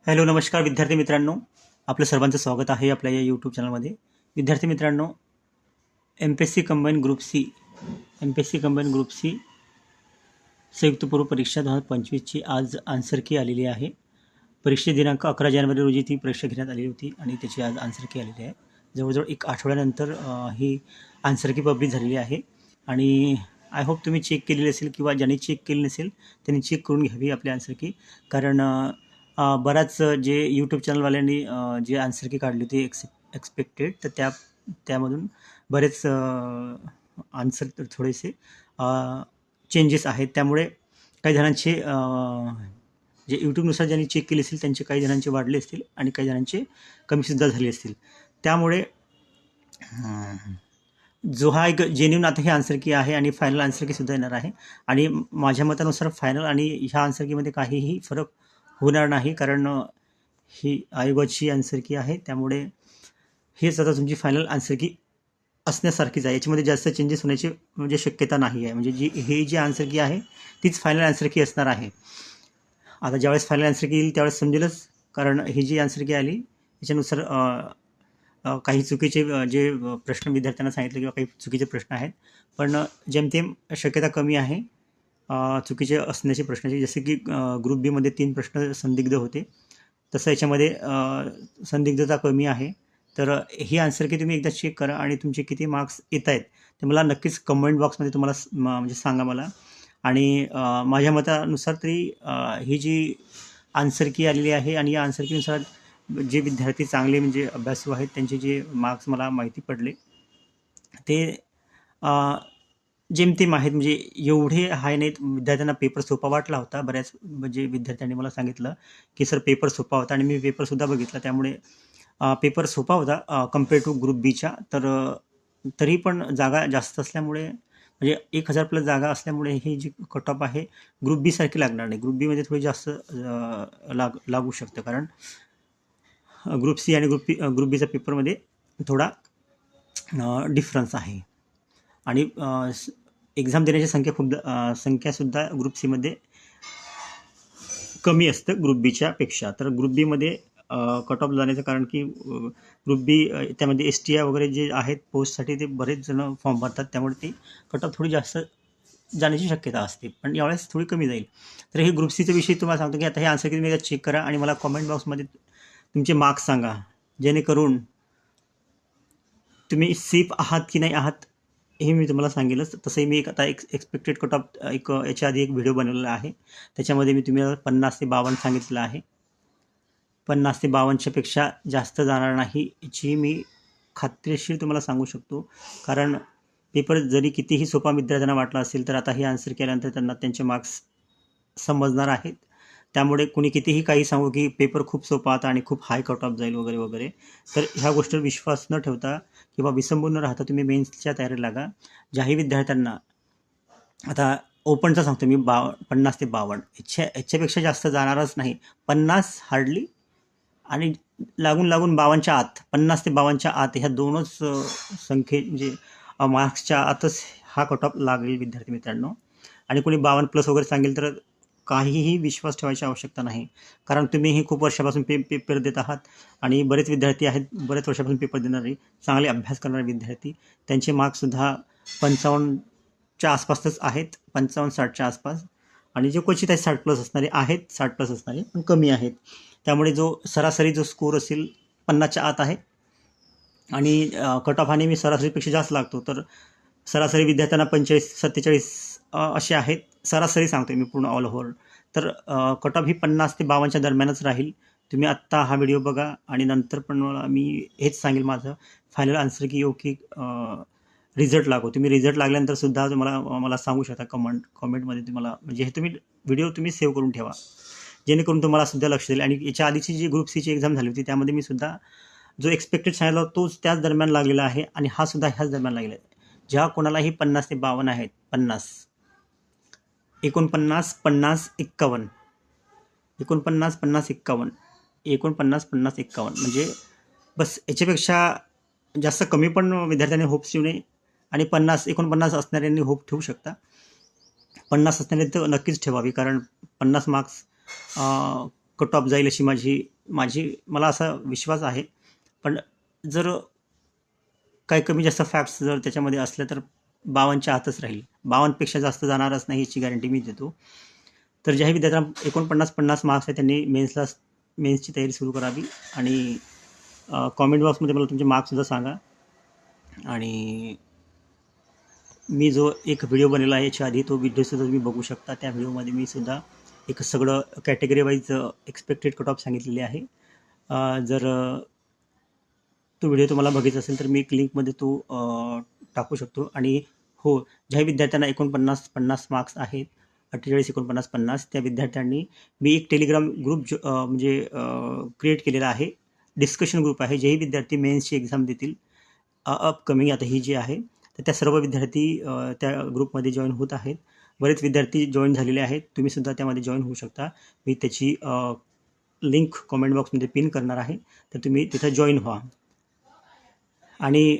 Hello नमस्कार विद्यार्थी मित्रांनो, आपलं सर्वांचं स्वागत आहे आपल्या या यूट्यूब चॅनलमध्ये. विद्यार्थी मित्रांनो, एम-पी-एस-सी कंबाईन ग्रुप सी संयुक्त पूर्व परीक्षा 2025ची आज आन्सर की आलेली आहे. परीक्षे दिनांक 11 जानेवारी रोजी ती परीक्षा घेण्यात आली होती आणि त्याची आज आन्सर की आलेली आहे. जवळजवळ एक आठवड्यानंतर ही आन्सर की पब्लिश झालेली आहे आणि आय होप तुम्ही चेक केलेली असेल किंवा ज्यांनी चेक केली नसेल त्यांनी चेक करून घ्यावी आपली आन्सर की. कारण बऱ्याच जे यूट्यूब चॅनलवाल्यांनी जे आन्सर की काढली होती एक्सपेक्टेड, तर त्यामधून बरेच आन्सर थोडेसे चेंजेस आहेत. त्यामुळे काही जणांचे जे यूट्यूबनुसार ज्यांनी चेक केले असेल त्यांचे काही जणांचे वाढले असतील आणि काही जणांचे कमीसुद्धा झाले असतील. त्यामुळे जो हा एक जेन्युन आता ही आन्सर की आहे आणि फायनल आन्सर की येणार आहे. आणि माझ्या मतानुसार फायनल आणि ह्या आन्सर कीमध्ये काहीही फरक होणार नाही, कारण ही आयोगाची आन्सर की आहे. त्यामुळे हेच आता तुमची फायनल आन्सर की असण्यासारखीच आहे. याच्यामध्ये जास्त चेंजेस होण्याची म्हणजे शक्यता नाही आहे. म्हणजे ही जी आन्सर की आहे तीच फायनल आन्सर की असणार आहे. आता ज्यावेळेस फायनल आन्सर की येईल त्यावेळेस समजेलच, कारण ही जी आन्सर की आली त्याच्यानुसार काही चुकीचे जे प्रश्न विद्यार्थ्यांना सांगितले किंवा काही चुकीचे प्रश्न आहेत, पण जेमतेम शक्यता कमी आहे चुकीचे असण्याचे प्रश्नाचे. जसे की ग्रुप बीमध्ये 3 प्रश्न संदिग्ध होते, तसं याच्यामध्ये संदिग्धता कमी आहे. तर ही आन्सर की तुम्ही एकदा चेक करा आणि तुमचे किती मार्क्स येत आहेत ते मला नक्कीच कमेंट बॉक्समध्ये तुम्हाला म्हणजे सांगा मला. आणि माझ्या मतानुसार तरी ही जी आन्सर की आलेली आहे आणि या आन्सर कीनुसार जे विद्यार्थी चांगले म्हणजे अभ्यासू आहेत त्यांचे जे मार्क्स मला माहिती पडले ते जेमतेम आहेत. म्हणजे एवढे हाय नाहीत. विद्यार्थ्यांना पेपर सोपा वाटला होता. बऱ्याच म्हणजे विद्यार्थ्यांनी मला सांगितलं की सर पेपर सोपा होता, आणि मी पेपरसुद्धा बघितला. त्यामुळे पेपर सोपा होता कंपेअर टू ग्रुप बीच्या. तर तरी पण जागा जास्त असल्यामुळे, म्हणजे 1000 प्लस जागा असल्यामुळे ही जी कट ऑफ आहे ग्रुप बी सारखी लागणार नाही. ग्रुप बीमध्ये थोडी जास्त लागू शकतं, कारण ग्रुप सी आणि ग्रुप बीचा पेपरमध्ये थोडा डिफरन्स आहे. आणि एक्झाम देण्याची संख्यासुद्धा ग्रुप सीमध्ये कमी असतं ग्रुप बीच्या पेक्षा. तर ग्रुप बीमध्ये कट ऑफ जाण्याचं कारण की ग्रुप बी त्यामध्ये STI वगैरे जे आहेत पोस्टसाठी ते बरेच जण फॉर्म भरतात, त्यामुळे ती कट ऑफ थोडी जास्त जाण्याची शक्यता असते, पण यावेळेस थोडी कमी जाईल. तर हे ग्रुप सीचा विषयी तुम्हाला सांगतो की आता हे आन्सर की तुम्ही चेक करा आणि मला कमेंट बॉक्समध्ये तुमचे मार्क्स सांगा, जेणेकरून तुम्ही सेफ आहात की नाही आहात हे मी तुम्हाला सांगेलच. तसंही मी आता एक्सपेक्टेड कट ऑफ याच्या आधी एक व्हिडिओ बनवलेला आहे, त्याच्यामध्ये मी तुम्हाला 50 ते 52 सांगितलेलं आहे. 50 ते 52च्या पेक्षा जास्त जाणार नाही याची मी खात्रीशीर तुम्हाला सांगू शकतो. कारण पेपर जरी कितीही सोपा विद्यार्थ्यांना वाटला असेल, तर आता हे आन्सर केल्यानंतर त्यांना त्यांचे मार्क्स समजणार आहेत. त्यामुळे कुणी कितीही काही सांगू की पेपर खूप सोपा आता आणि खूप हाय कट ऑफ जाईल वगैरे वगैरे, तर ह्या गोष्टीवर विश्वास न ठेवता किंवा विसंबून न राहता तुम्ही मेन्सच्या तयारीला लागा. ज्याही विद्यार्थ्यांना आता ओपनचा सांगतो मी 50 ते 52 याच्यापेक्षा जास्त जाणारच नाही. 50 हार्डली आणि लागून 52च्या आत, 50 ते 52च्या आत ह्या दोनच म्हणजे मार्क्सच्या आतच हा कट ऑफ लागेल विद्यार्थी मित्रांनो. आणि कोणी 52 प्लस वगैरे सांगेल तर काहीही विश्वास ठेवायची आवश्यकता नाही, कारण तुम्हीही खूप वर्षापासून पेपर देत आहात आणि बरेच विद्यार्थी आहेत बरेच वर्षापासून पेपर देणारे, चांगले अभ्यास करणारे विद्यार्थी, त्यांचे मार्क्ससुद्धा 55च्या आसपासच आहेत, 55-60च्या आसपास. आणि जे क्वचित आहेत 60 प्लस असणारे आहेत, 60 प्लस असणारे पण कमी आहेत. त्यामुळे सरासरी जो स्कोर असेल 50च्या आत आहे. आणि कट ऑफ हा नेहमी सरासरीपेक्षा जास्त लागतो, तर सरासरी विद्यार्थ्यांना 45-47 असे आहेत. सरासरी सांगतो मी पूर्ण ऑल ओव्हर. तर कट ऑफ ही 50 ते 52च्या दरम्यानच राहील. तुम्ही आत्ता हा व्हिडिओ बघा आणि नंतर पण मी हेच सांगेल, माझं फायनल आन्सर की की रिझल्ट लागो. तुम्ही रिझल्ट लागल्यानंतर सुद्धा मला सांगू शकता कमेंटमध्ये तुम्हाला, म्हणजे हे व्हिडिओ तुम्ही सेव्ह करून ठेवा, जेणेकरून तुम्हाला सुद्धा लक्ष देईल. आणि याच्या आधीची जी ग्रुप सीची एक्झाम झाली होती त्यामध्ये मी सुद्धा जो एक्सपेक्टेड सांगितला तोच त्याच दरम्यान लागलेला आहे आणि हा सुद्धा ह्याच दरम्यान लागलेला आहे. ज्या कोणालाही 50 ते 52 आहेत, 49, 49, 50, 51, 49, 50, 51, 49, 50, 51, म्हणजे बस याच्यापेक्षा जास्त कमी पण विद्यार्थ्यांनी होप ठेवू नये. आणि 49 असणाऱ्यांनी होप ठेवू शकता. 50 असणारे तर नक्कीच ठेवावी, कारण 50 मार्क्स कट ऑफ जाईल अशी माझी मला असा विश्वास आहे. पण जर काही कमी जास्त फॅक्ट्स जर त्याच्यामध्ये असल्या तर 52च्या आतच राहील. 52पेक्षा जास्त जाणारच नाही याची गॅरंटी मी देतो. तर ज्याही विद्यार्थ्यांना 49-50 मार्क्स आहेत त्यांनी मेन्सची तयारी सुरू करावी. आणि कॉमेंट बॉक्समध्ये मला तुमचे मार्क्ससुद्धा सांगा. आणि मी जो एक व्हिडिओ बनवला आहे याच्या आधी, तो व्हिडिओसुद्धा तुम्ही बघू शकता. त्या व्हिडिओमध्ये मी सुद्धा एक सगळं category wise expected cut off सांगितलेले आहे. जर तो व्हिडिओ तुम्हाला बघायचा असेल तर मी एक लिंकमध्ये तो टाकू शकतो. आणि हो, ज्या विद्यार्थ्यांना 49-50 मार्क्स आहेत, 48-49-50, त्या विद्यार्थ्यांनी मी एक टेलिग्राम ग्रुप म्हणजे क्रिएट केलेला आहे. डिस्कशन ग्रुप आहे. जेही विद्यार्थी मेन्सची एक्झाम देतील अपकमिंग, आता ही जी आहे, तर त्या सर्व विद्यार्थी त्या ग्रुपमध्ये जॉईन होत आहेत. बरेच विद्यार्थी जॉईन झालेले आहेत. तुम्हीसुद्धा त्यामध्ये जॉईन होऊ शकता. मी त्याची लिंक कॉमेंट बॉक्समध्ये पिन करणार आहे, तर तुम्ही तिथं जॉईन व्हा. आणि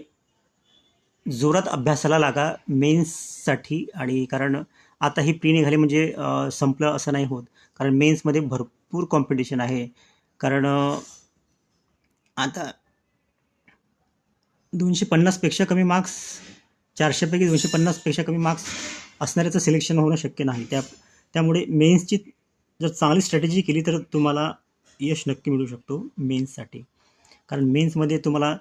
जोरात अभ्यासाला लागा मेन्ससाठी. आणि कारण आता ही प्री निघाली म्हणजे संपलं असं नाही होत. कारण मेन्समध्ये भरपूर कॉम्पिटिशन आहे. कारण आता 250पेक्षा कमी मार्क्स, 400पैकी 250पेक्षा कमी मार्क्स असणाऱ्याचं सिलेक्शन होणं शक्य नाही. त्यामुळे मेन्सची जर चांगली स्ट्रॅटेजी केली तर तुम्हाला यश नक्की मिळू शकतो मेन्ससाठी. कारण मेन्समध्ये तुम्हाला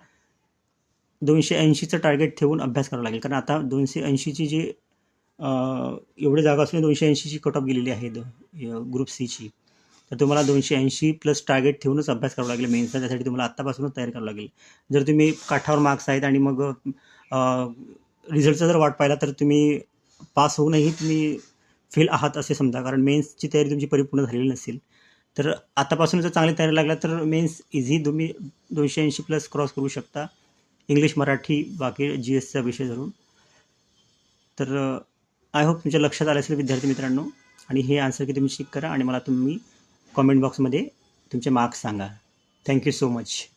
280चं टार्गेट ठेवून अभ्यास करावा लागेल. कारण आता 280ची जी एवढे जागा असून 280ची कट ऑफ गेलेली आहे ग्रुप सीची. तर तुम्हाला 280+ टार्गेट ठेवूनच अभ्यास करावा लागेल मेन्सचा. त्यासाठी तुम्हाला आत्तापासूनच तयारी करावी लागेल. जर तुम्ही काठावर मार्क्स आहेत आणि मग रिझल्टचा जर वाट पाहिला तर तुम्ही पास होऊनही तुम्ही फेल आहात असे समजा. कारण मेन्सची तयारी तुमची परिपूर्ण झालेली नसेल. तर आतापासून जर चांगली तयारी लागला तर मेन्स इझी तुम्ही 280+ क्रॉस करू शकता. इंग्लिश, मराठी, बाकी GSचा विषय धरून. तर आय होप तुमच्या लक्षात आलं असेल विद्यार्थी मित्रांनो. आणि हे आन्सर की तुम्ही चेक करा आणि मला तुम्ही कॉमेंट बॉक्समध्ये तुमचे मार्क्स सांगा. Thank you so much.